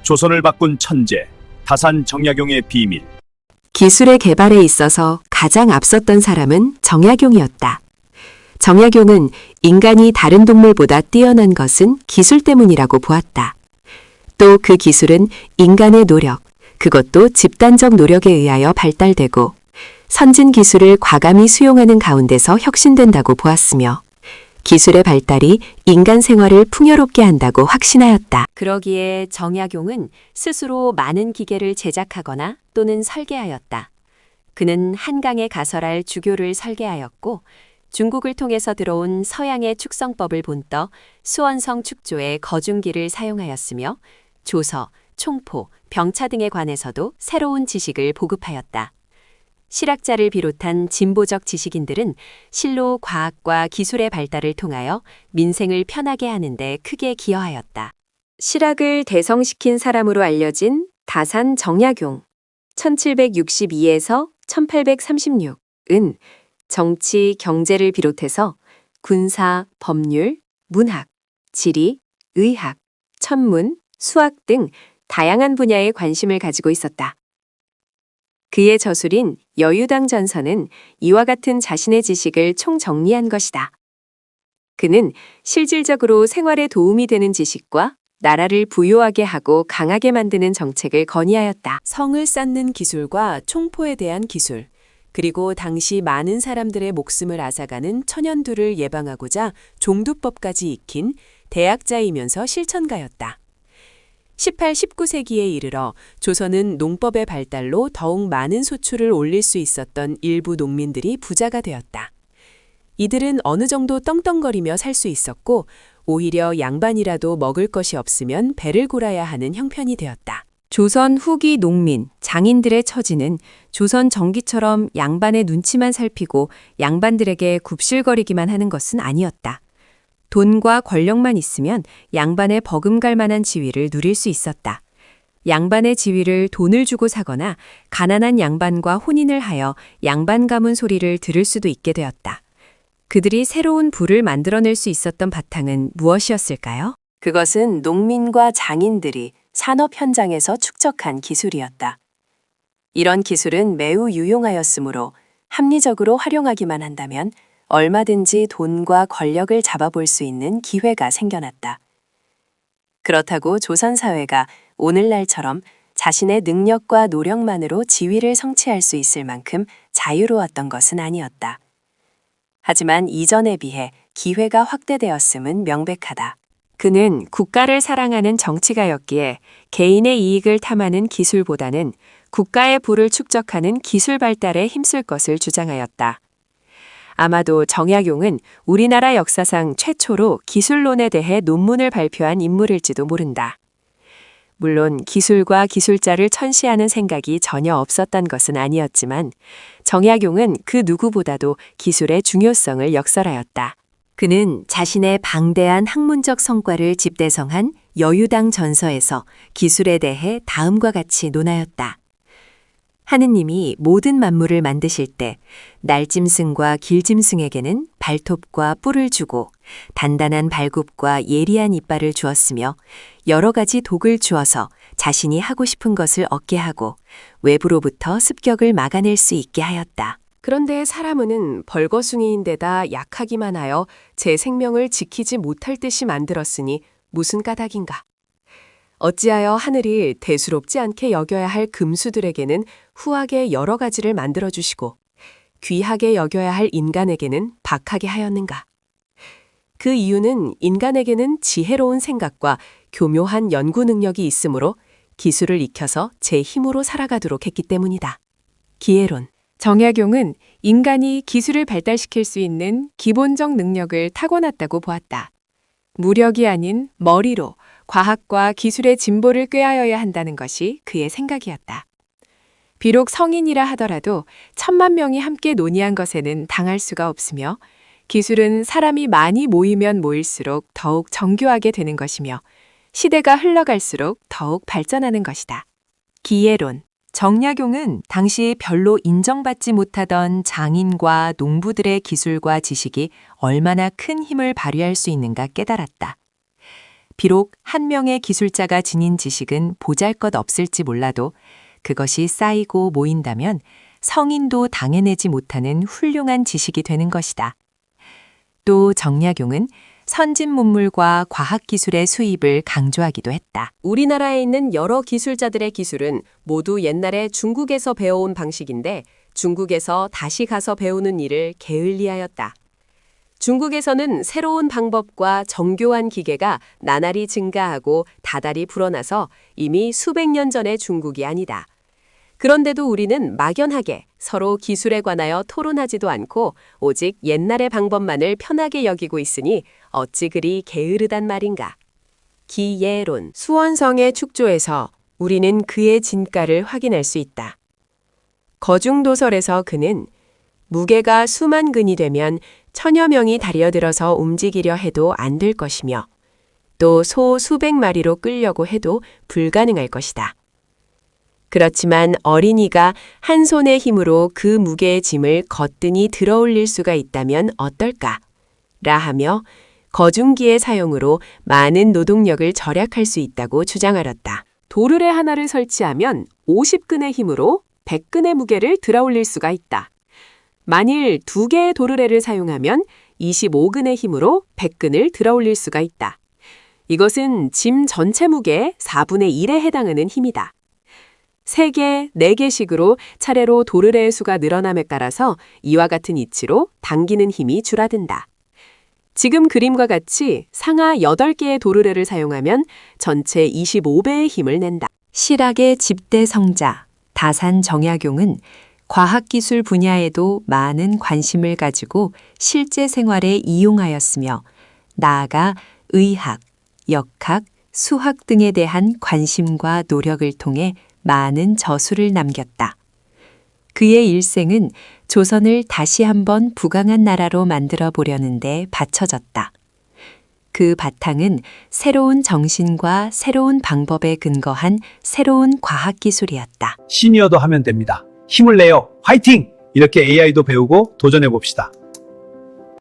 조선을 바꾼 천재, 다산 정약용의 비밀. 기술의 개발에 있어서 가장 앞섰던 사람은 정약용이었다. 정약용은 인간이 다른 동물보다 뛰어난 것은 기술 때문이라고 보았다. 또 그 기술은 인간의 노력, 그것도 집단적 노력에 의하여 발달되고 선진 기술을 과감히 수용하는 가운데서 혁신된다고 보았으며 기술의 발달이 인간 생활을 풍요롭게 한다고 확신하였다. 그러기에 정약용은 스스로 많은 기계를 제작하거나 또는 설계하였다. 그는 한강에 가설할 주교를 설계하였고 중국을 통해서 들어온 서양의 축성법을 본떠 수원성 축조의 거중기를 사용하였으며 조서, 총포, 병차 등에 관해서도 새로운 지식을 보급하였다. 실학자를 비롯한 진보적 지식인들은 실로 과학과 기술의 발달을 통하여 민생을 편하게 하는 데 크게 기여하였다. 실학을 대성시킨 사람으로 알려진 다산 정약용, 1762에서 1836은 정치, 경제를 비롯해서 군사, 법률, 문학, 지리, 의학, 천문, 수학 등 다양한 분야에 관심을 가지고 있었다. 그의 저술인 여유당전서는 이와 같은 자신의 지식을 총정리한 것이다. 그는 실질적으로 생활에 도움이 되는 지식과 나라를 부유하게 하고 강하게 만드는 정책을 건의하였다. 성을 쌓는 기술과 총포에 대한 기술, 그리고 당시 많은 사람들의 목숨을 앗아가는 천연두를 예방하고자 종두법까지 익힌 대학자이면서 실천가였다. 18, 19세기에 이르러 조선은 농법의 발달로 더욱 많은 소출을 올릴 수 있었던 일부 농민들이 부자가 되었다. 이들은 어느 정도 떵떵거리며 살 수 있었고 오히려 양반이라도 먹을 것이 없으면 배를 골아야 하는 형편이 되었다. 조선 후기 농민, 장인들의 처지는 조선 전기처럼 양반의 눈치만 살피고 양반들에게 굽실거리기만 하는 것은 아니었다. 돈과 권력만 있으면 양반의 버금갈 만한 지위를 누릴 수 있었다. 양반의 지위를 돈을 주고 사거나 가난한 양반과 혼인을 하여 양반 가문 소리를 들을 수도 있게 되었다. 그들이 새로운 부를 만들어낼 수 있었던 바탕은 무엇이었을까요? 그것은 농민과 장인들이 산업 현장에서 축적한 기술이었다. 이런 기술은 매우 유용하였으므로 합리적으로 활용하기만 한다면 얼마든지 돈과 권력을 잡아볼 수 있는 기회가 생겨났다. 그렇다고 조선 사회가 오늘날처럼 자신의 능력과 노력만으로 지위를 성취할 수 있을 만큼 자유로웠던 것은 아니었다. 하지만 이전에 비해 기회가 확대되었음은 명백하다. 그는 국가를 사랑하는 정치가였기에 개인의 이익을 탐하는 기술보다는 국가의 부를 축적하는 기술 발달에 힘쓸 것을 주장하였다. 아마도 정약용은 우리나라 역사상 최초로 기술론에 대해 논문을 발표한 인물일지도 모른다. 물론 기술과 기술자를 천시하는 생각이 전혀 없었던 것은 아니었지만 정약용은 그 누구보다도 기술의 중요성을 역설하였다. 그는 자신의 방대한 학문적 성과를 집대성한 여유당 전서에서 기술에 대해 다음과 같이 논하였다. 하느님이 모든 만물을 만드실 때 날짐승과 길짐승에게는 발톱과 뿔을 주고 단단한 발굽과 예리한 이빨을 주었으며 여러 가지 독을 주어서 자신이 하고 싶은 것을 얻게 하고 외부로부터 습격을 막아낼 수 있게 하였다. 그런데 사람은 벌거숭이인데다 약하기만 하여 제 생명을 지키지 못할 듯이 만들었으니 무슨 까닭인가? 어찌하여 하늘이 대수롭지 않게 여겨야 할 금수들에게는 후하게 여러 가지를 만들어주시고 귀하게 여겨야 할 인간에게는 박하게 하였는가? 그 이유는 인간에게는 지혜로운 생각과 교묘한 연구 능력이 있으므로 기술을 익혀서 제 힘으로 살아가도록 했기 때문이다. 기회론. 정약용은 인간이 기술을 발달시킬 수 있는 기본적 능력을 타고났다고 보았다. 무력이 아닌 머리로 과학과 기술의 진보를 꾀하여야 한다는 것이 그의 생각이었다. 비록 성인이라 하더라도 1000만 명이 함께 논의한 것에는 당할 수가 없으며 기술은 사람이 많이 모이면 모일수록 더욱 정교하게 되는 것이며 시대가 흘러갈수록 더욱 발전하는 것이다. 기회론. 정약용은 당시 별로 인정받지 못하던 장인과 농부들의 기술과 지식이 얼마나 큰 힘을 발휘할 수 있는가 깨달았다. 비록 한 명의 기술자가 지닌 지식은 보잘것없을지 몰라도 그것이 쌓이고 모인다면 성인도 당해내지 못하는 훌륭한 지식이 되는 것이다. 또 정약용은 선진 문물과 과학기술의 수입을 강조하기도 했다. 우리나라에 있는 여러 기술자들의 기술은 모두 옛날에 중국에서 배워온 방식인데 중국에서 다시 가서 배우는 일을 게을리하였다. 중국에서는 새로운 방법과 정교한 기계가 나날이 증가하고 다달이 불어나서 이미 수백 년 전의 중국이 아니다. 그런데도 우리는 막연하게 서로 기술에 관하여 토론하지도 않고 오직 옛날의 방법만을 편하게 여기고 있으니 어찌 그리 게으르단 말인가. 기예론. 수원성의 축조에서 우리는 그의 진가를 확인할 수 있다. 거중도설에서 그는 무게가 수만 근이 되면 천여 명이 달려들어서 움직이려 해도 안 될 것이며 또 소 수백 마리로 끌려고 해도 불가능할 것이다. 그렇지만 어린이가 한 손의 힘으로 그 무게의 짐을 거뜬히 들어올릴 수가 있다면 어떨까? 라 하며 거중기의 사용으로 많은 노동력을 절약할 수 있다고 주장하였다. 도르래 하나를 설치하면 50근의 힘으로 100근의 무게를 들어올릴 수가 있다. 만일 2개의 도르래를 사용하면 25근의 힘으로 100근을 들어올릴 수가 있다. 이것은 짐 전체 무게의 4분의 1에 해당하는 힘이다. 3개, 4개씩으로 차례로 도르래의 수가 늘어남에 따라서 이와 같은 이치로 당기는 힘이 줄어든다. 지금 그림과 같이 상하 8개의 도르래를 사용하면 전체 25배의 힘을 낸다. 실학의 집대 성자 다산 정약용은 과학기술 분야에도 많은 관심을 가지고 실제 생활에 이용하였으며 나아가 의학, 역학, 수학 등에 대한 관심과 노력을 통해 많은 저수를 남겼다. 그의 일생은 조선을 다시 한번 부강한 나라로 만들어 보려는데 바쳐졌다. 그 바탕은 새로운 정신과 새로운 방법에 근거한 새로운 과학기술이었다. 시니어도 하면 됩니다. 힘을 내요. 화이팅! 이렇게 AI도 배우고 도전해 봅시다.